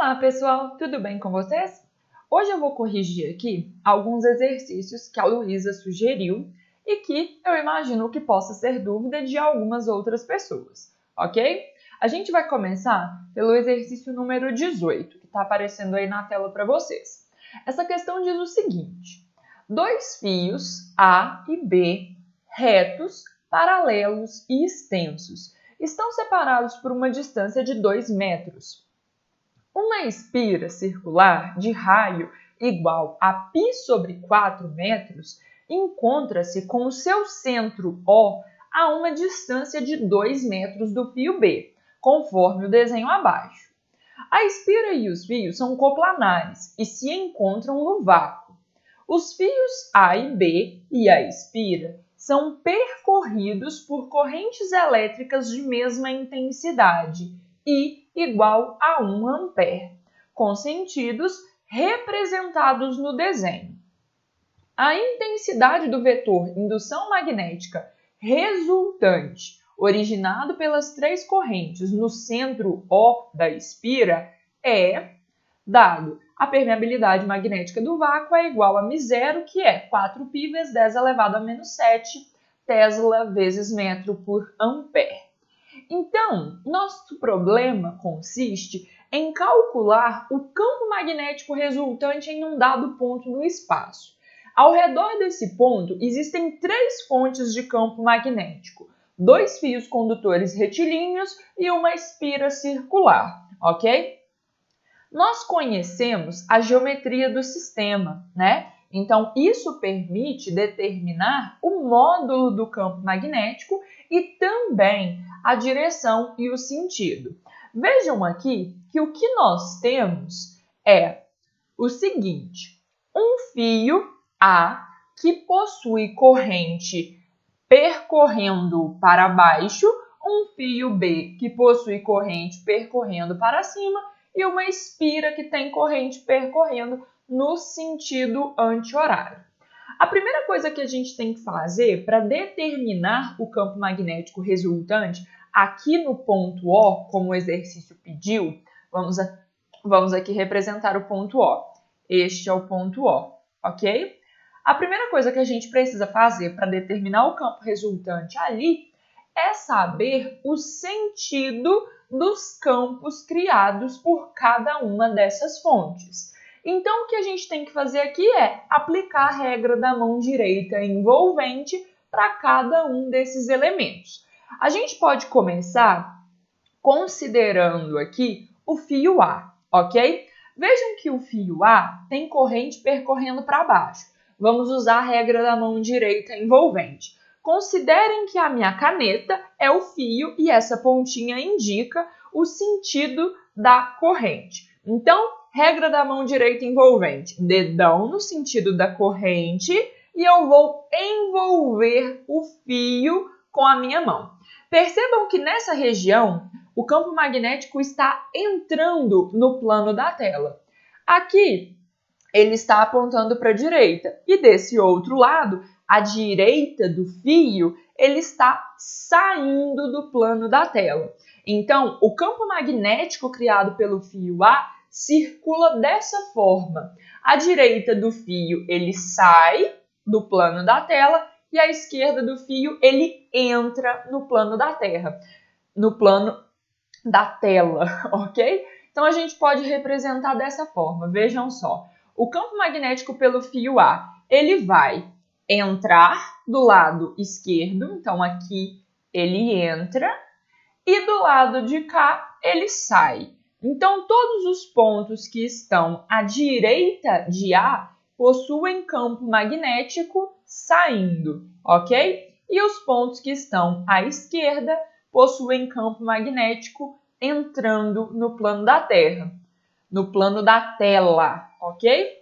Olá pessoal, tudo bem com vocês? Hoje eu vou corrigir aqui alguns exercícios que a Luísa sugeriu e que eu imagino que possa ser dúvida de algumas outras pessoas, ok? A gente vai começar pelo exercício número 18, que está aparecendo aí na tela para vocês. Essa questão diz o seguinte: dois fios A e B, retos, paralelos e extensos, estão separados por uma distância de 2 metros. Uma espira circular de raio igual a π sobre 4 metros encontra-se com o seu centro O a uma distância de 2 metros do fio B, conforme o desenho abaixo. A espira e os fios são coplanares e se encontram no vácuo. Os fios A e B e a espira são percorridos por correntes elétricas de mesma intensidade I igual a 1 ampere, com sentidos representados no desenho. A intensidade do vetor indução magnética resultante, originado pelas três correntes no centro O da espira, é dado a permeabilidade magnética do vácuo é igual a μ0, que é 4π vezes 10 elevado a menos 7 Tesla vezes metro por ampere. Então, nosso problema consiste em calcular o campo magnético resultante em um dado ponto no espaço. Ao redor desse ponto, existem três fontes de campo magnético, dois fios condutores retilíneos e uma espira circular, ok? Nós conhecemos a geometria do sistema, né? Então, isso permite determinar o módulo do campo magnético e também a direção e o sentido. Vejam aqui que o que nós temos é o seguinte: um fio A que possui corrente percorrendo para baixo, um fio B que possui corrente percorrendo para cima e uma espira que tem corrente percorrendo no sentido anti-horário. A primeira coisa que a gente tem que fazer para determinar o campo magnético resultante aqui no ponto O, como o exercício pediu, vamos aqui representar o ponto O. Este é o ponto O, ok? A primeira coisa que a gente precisa fazer para determinar o campo resultante ali é saber o sentido dos campos criados por cada uma dessas fontes. Então, o que a gente tem que fazer aqui é aplicar a regra da mão direita envolvente para cada um desses elementos. A gente pode começar considerando aqui o fio A, ok? Vejam que o fio A tem corrente percorrendo para baixo. Vamos usar a regra da mão direita envolvente. Considerem que a minha caneta é o fio e essa pontinha indica o sentido da corrente. Então, regra da mão direita envolvente, dedão no sentido da corrente e eu vou envolver o fio com a minha mão. Percebam que nessa região o campo magnético está entrando no plano da tela. Aqui ele está apontando para a direita e desse outro lado, à direita do fio, ele está saindo do plano da tela. Então, o campo magnético criado pelo fio A circula dessa forma. À direita do fio, ele sai do plano da tela e à esquerda do fio, ele entra no plano da Terra, no plano da tela, ok? Então, a gente pode representar dessa forma. Vejam só. O campo magnético pelo fio A, ele vai entrar do lado esquerdo, então aqui ele entra, e do lado de cá ele sai. Então, todos os pontos que estão à direita de A possuem campo magnético saindo, ok? E os pontos que estão à esquerda possuem campo magnético entrando no plano da Terra, no plano da tela, ok?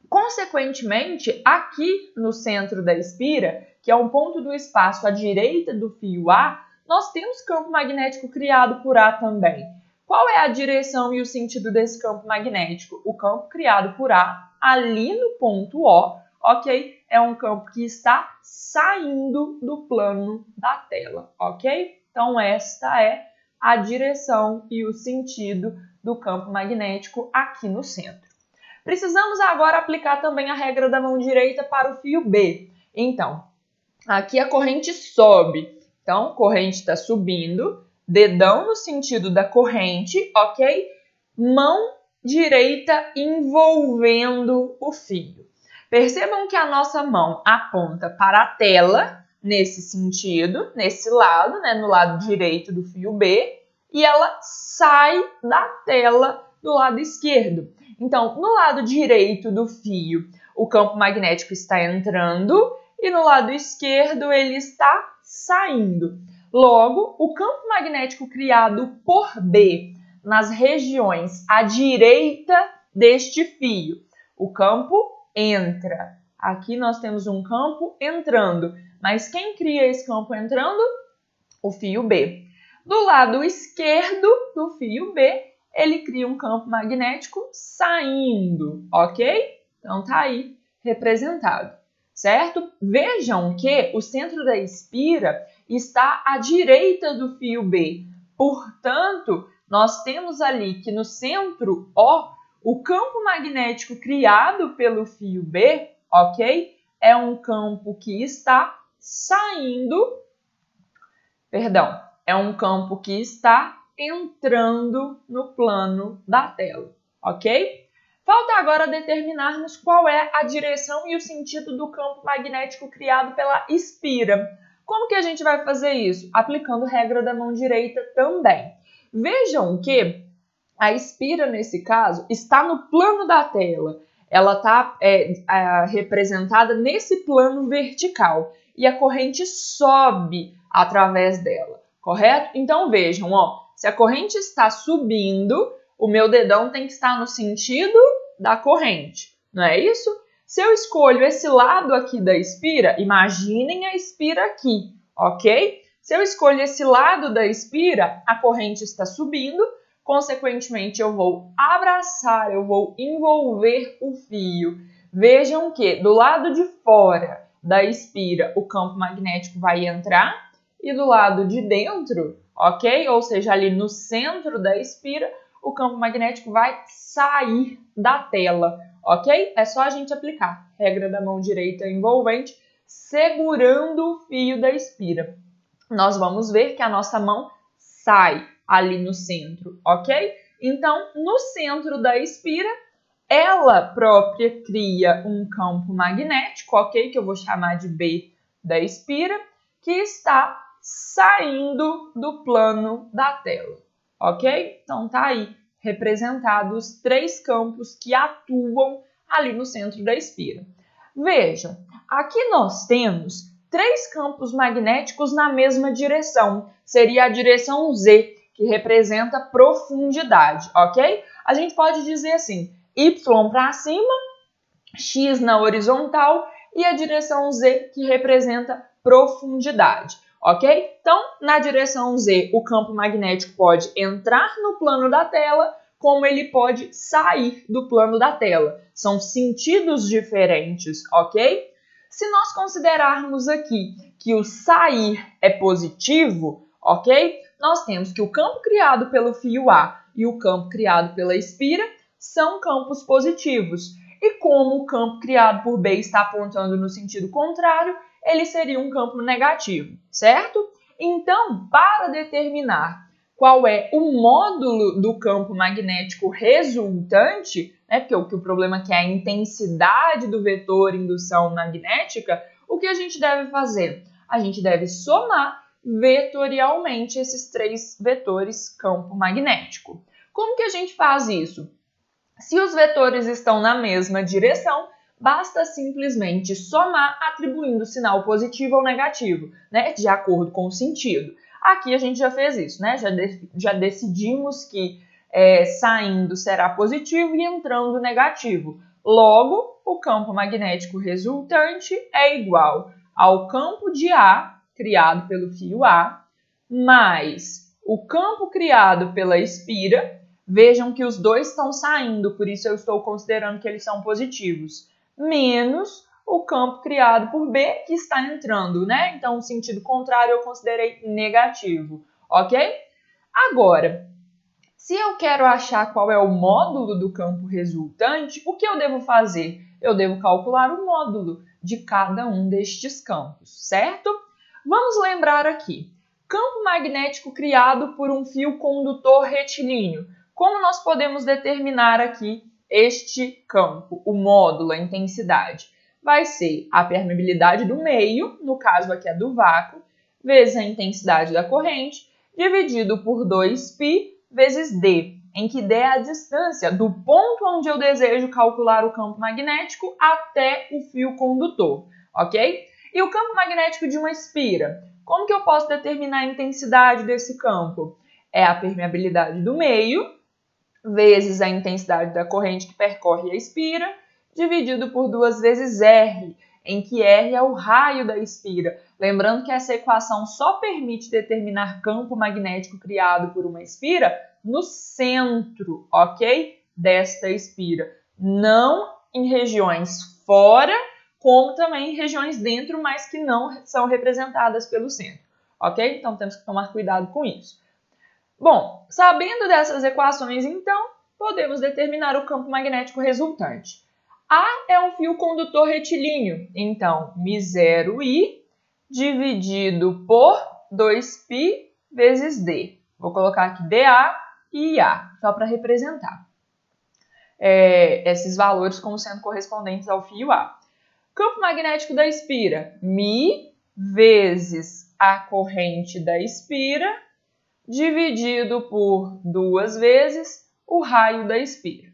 Consequentemente, aqui no centro da espira, que é um ponto do espaço à direita do fio A, nós temos campo magnético criado por A também. Qual é a direção e o sentido desse campo magnético? O campo criado por A, ali no ponto O, ok? É um campo que está saindo do plano da tela, ok? Então, esta é a direção e o sentido do campo magnético aqui no centro. Precisamos agora aplicar também a regra da mão direita para o fio B. Então, aqui a corrente sobe. Então, corrente está subindo, dedão no sentido da corrente, ok? Mão direita envolvendo o fio. Percebam que a nossa mão aponta para a tela, nesse sentido, nesse lado, né, no lado direito do fio B, e ela sai da tela do lado esquerdo. Então, no lado direito do fio, o campo magnético está entrando e no lado esquerdo ele está saindo. Logo, o campo magnético criado por B nas regiões à direita deste fio, o campo entra. Aqui nós temos um campo entrando, mas quem cria esse campo entrando? O fio B. Do lado esquerdo do fio B, ele cria um campo magnético saindo, ok? Então tá aí representado, certo? Vejam que o centro da espira está à direita do fio B. Portanto, nós temos ali que no centro O, o campo magnético criado pelo fio B, ok? É um campo que está saindo, é um campo que está entrando no plano da tela, ok? Falta agora determinarmos qual é a direção e o sentido do campo magnético criado pela espira. Como que a gente vai fazer isso? Aplicando a regra da mão direita também. Vejam que a espira, nesse caso, está no plano da tela. Ela está representada nesse plano vertical e a corrente sobe através dela, correto? Então vejam, ó, se a corrente está subindo, o meu dedão tem que estar no sentido da corrente, não é isso? Se eu escolho esse lado aqui da espira, imaginem a espira aqui, ok? Se eu escolho esse lado da espira, a corrente está subindo, consequentemente eu vou abraçar, eu vou envolver o fio. Vejam que do lado de fora da espira o campo magnético vai entrar e do lado de dentro, ok? Ou seja, ali no centro da espira, o campo magnético vai sair da tela, ok? É só a gente aplicar. Regra da mão direita envolvente, segurando o fio da espira. Nós vamos ver que a nossa mão sai ali no centro, ok? Então, no centro da espira, ela própria cria um campo magnético, ok? Que eu vou chamar de B da espira, que está saindo do plano da tela, ok? Então, tá aí representados os três campos que atuam ali no centro da espira. Vejam, aqui nós temos três campos magnéticos na mesma direção. Seria a direção Z, que representa profundidade, ok? A gente pode dizer assim, Y para cima, X na horizontal e a direção Z, que representa profundidade, ok? Então, na direção Z, o campo magnético pode entrar no plano da tela, como ele pode sair do plano da tela. São sentidos diferentes, ok? Se nós considerarmos aqui que o sair é positivo, ok? Nós temos que o campo criado pelo fio A e o campo criado pela espira são campos positivos. E como o campo criado por B está apontando no sentido contrário, ele seria um campo negativo, certo? Então, para determinar qual é o módulo do campo magnético resultante, né, porque o problema aqui é a intensidade do vetor indução magnética, o que a gente deve fazer? A gente deve somar vetorialmente esses três vetores campo magnético. Como que a gente faz isso? Se os vetores estão na mesma direção, basta simplesmente somar atribuindo sinal positivo ou negativo, né, de acordo com o sentido. Aqui a gente já fez isso, né? Já decidimos que saindo será positivo e entrando negativo. Logo, o campo magnético resultante é igual ao campo de A, criado pelo fio A, mais o campo criado pela espira. Vejam que os dois estão saindo, por isso eu estou considerando que eles são positivos, menos o campo criado por B, que está entrando, né? Então, o sentido contrário eu considerei negativo, ok? Agora, Se eu quero achar qual é o módulo do campo resultante, o que eu devo fazer? Eu devo calcular o módulo de cada um destes campos, certo? Vamos lembrar aqui. Campo magnético criado por um fio condutor retilíneo. Como nós podemos determinar aqui este campo, o módulo, a intensidade? Vai ser a permeabilidade do meio, no caso aqui é do vácuo, vezes a intensidade da corrente, dividido por 2π vezes d, em que d é a distância do ponto onde eu desejo calcular o campo magnético até o fio condutor, ok? E o campo magnético de uma espira? Como que eu posso determinar a intensidade desse campo? É a permeabilidade do meio, vezes a intensidade da corrente que percorre a espira, dividido por 2 vezes R, em que R é o raio da espira. Lembrando que essa equação só permite determinar campo magnético criado por uma espira no centro, ok? Desta espira. Não em regiões fora, como também em regiões dentro, mas que não são representadas pelo centro, ok? Então temos que tomar cuidado com isso. Bom, sabendo dessas equações, então, podemos determinar o campo magnético resultante. A é um fio condutor retilíneo, então, μ0I dividido por 2π vezes D. Vou colocar aqui dA e IA, só para representar esses valores como sendo correspondentes ao fio A. Campo magnético da espira, μ vezes a corrente da espira, dividido por 2 vezes o raio da espira,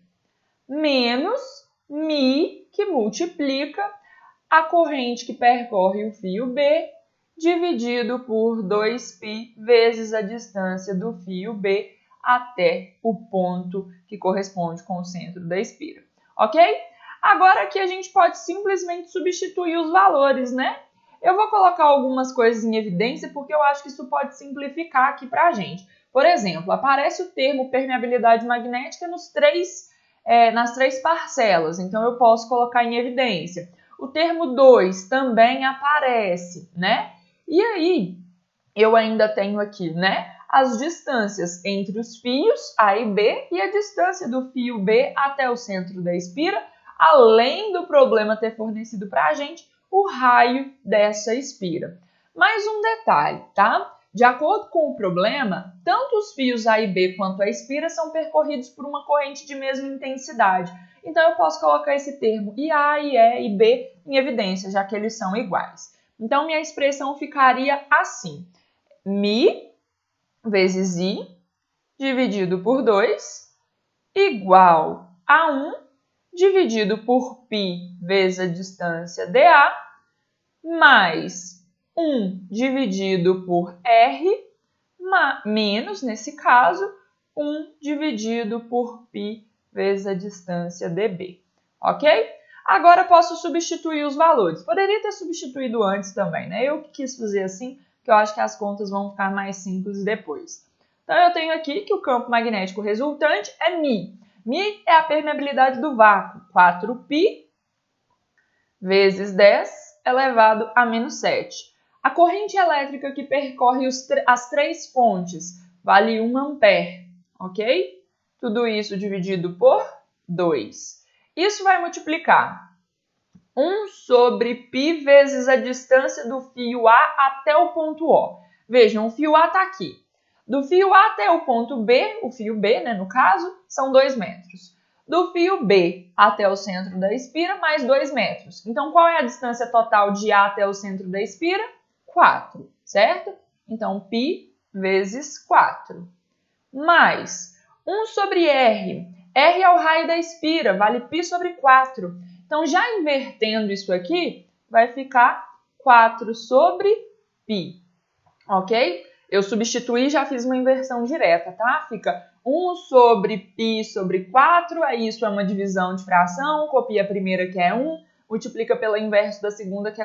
menos μ, que multiplica a corrente que percorre o fio B, dividido por 2π vezes a distância do fio B até o ponto que corresponde com o centro da espira, ok? Agora aqui a gente pode simplesmente substituir os valores, né? Eu vou colocar algumas coisas em evidência porque eu acho que isso pode simplificar aqui para a gente. Por exemplo, aparece o termo permeabilidade magnética nas três parcelas, então eu posso colocar em evidência. O termo 2 também aparece, né? E aí, eu ainda tenho aqui, né, as distâncias entre os fios A e B e a distância do fio B até o centro da espira, além do problema ter fornecido para a gente o raio dessa espira. Mais um detalhe, tá? De acordo com o problema, tanto os fios A e B quanto a espira são percorridos por uma corrente de mesma intensidade. Então, eu posso colocar esse termo IA, IE e B em evidência, já que eles são iguais. Então, minha expressão ficaria assim. μ vezes I dividido por 2 igual a 1 dividido por π vezes a distância dA mais 1 dividido por R menos, nesse caso, 1 dividido por π vezes a distância dB, ok? Agora posso substituir os valores. Poderia ter substituído antes também, né? Eu que quis fazer assim, que eu acho que as contas vão ficar mais simples depois. Então, eu tenho aqui que o campo magnético resultante é μ. μ é a permeabilidade do vácuo, 4π vezes 10 elevado a menos 7. A corrente elétrica que percorre as três pontes vale 1 ampere, ok? Tudo isso dividido por 2. Isso vai multiplicar 1 sobre π vezes a distância do fio A até o ponto O. Vejam, o fio A está aqui. Do fio A até o ponto B, o fio B, né, no caso, são 2 metros. Do fio B até o centro da espira, mais 2 metros. Então, qual é a distância total de A até o centro da espira? 4, certo? Então, π vezes 4. Mais 1 sobre R. R é o raio da espira, vale π sobre 4. Então, já invertendo isso aqui, vai ficar 4 sobre π, ok? Eu substituí e já fiz uma inversão direta, tá? Fica 1 sobre π sobre 4, aí isso é uma divisão de fração, copia a primeira que é 1, multiplica pela inverso da segunda que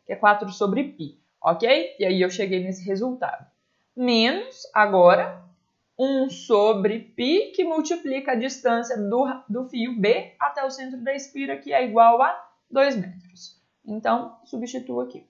é 4 sobre π, ok? E aí eu cheguei nesse resultado. Menos, agora, 1 sobre π, que multiplica a distância do fio B até o centro da espira, que é igual a 2 metros. Então, substituo aqui.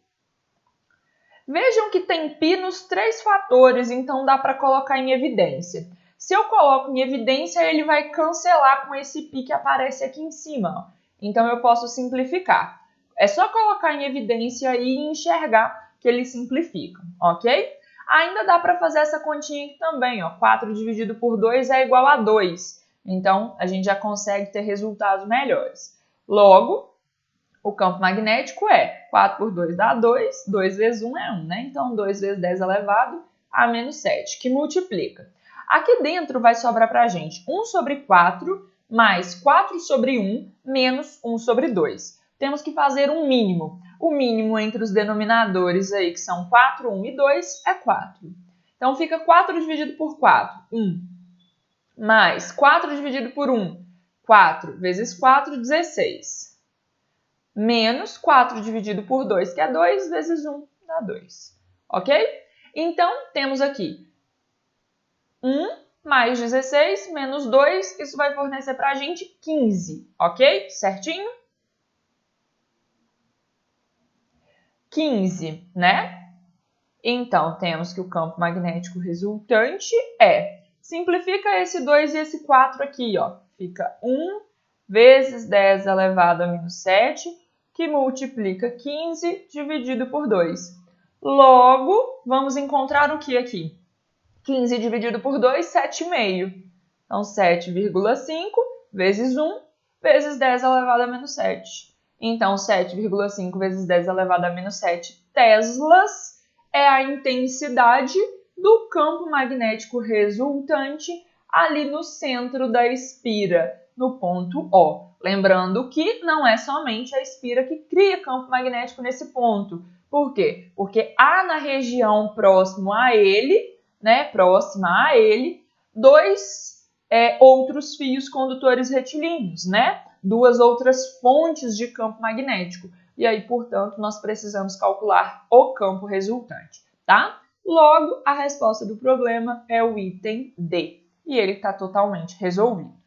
Vejam que tem π nos três fatores, então dá para colocar em evidência. Se eu coloco em evidência, ele vai cancelar com esse π que aparece aqui em cima. Então, eu posso simplificar. É só colocar em evidência e enxergar que eles simplificam, ok? Ainda dá para fazer essa continha aqui também, ó. 4 dividido por 2 é igual a 2. Então, a gente já consegue ter resultados melhores. Logo, o campo magnético é 4 por 2 dá 2, 2 vezes 1 é 1, né? Então, 2 vezes 10 elevado a menos 7, que multiplica. Aqui dentro vai sobrar para a gente 1 sobre 4 mais 4 sobre 1 menos 1 sobre 2. Temos que fazer um mínimo. O mínimo entre os denominadores aí, que são 4, 1 e 2, é 4. Então, fica 4 dividido por 4, 1. Mais 4 dividido por 1, 4 vezes 4, 16. Menos 4 dividido por 2, que é 2, vezes 1, dá 2. Ok? Então, temos aqui 1 mais 16 menos 2, isso vai fornecer para a gente 15, ok? Certinho? 15, né? Então, temos que o campo magnético resultante é... Simplifica esse 2 e esse 4 aqui, ó. Fica 1 vezes 10 elevado a menos 7, que multiplica 15 dividido por 2. Logo, vamos encontrar o que aqui? 15 dividido por 2, 7,5. Então, 7,5 vezes 1 vezes 10 elevado a menos 7. Então, 7,5 vezes 10 elevado a menos 7 teslas é a intensidade do campo magnético resultante ali no centro da espira, no ponto O. Lembrando que não é somente a espira que cria campo magnético nesse ponto. Por quê? Porque há na região próxima a ele, dois outros fios condutores retilíneos, né? Duas outras fontes de campo magnético. E aí, portanto, nós precisamos calcular o campo resultante, tá? Logo, a resposta do problema é o item D. E ele está totalmente resolvido.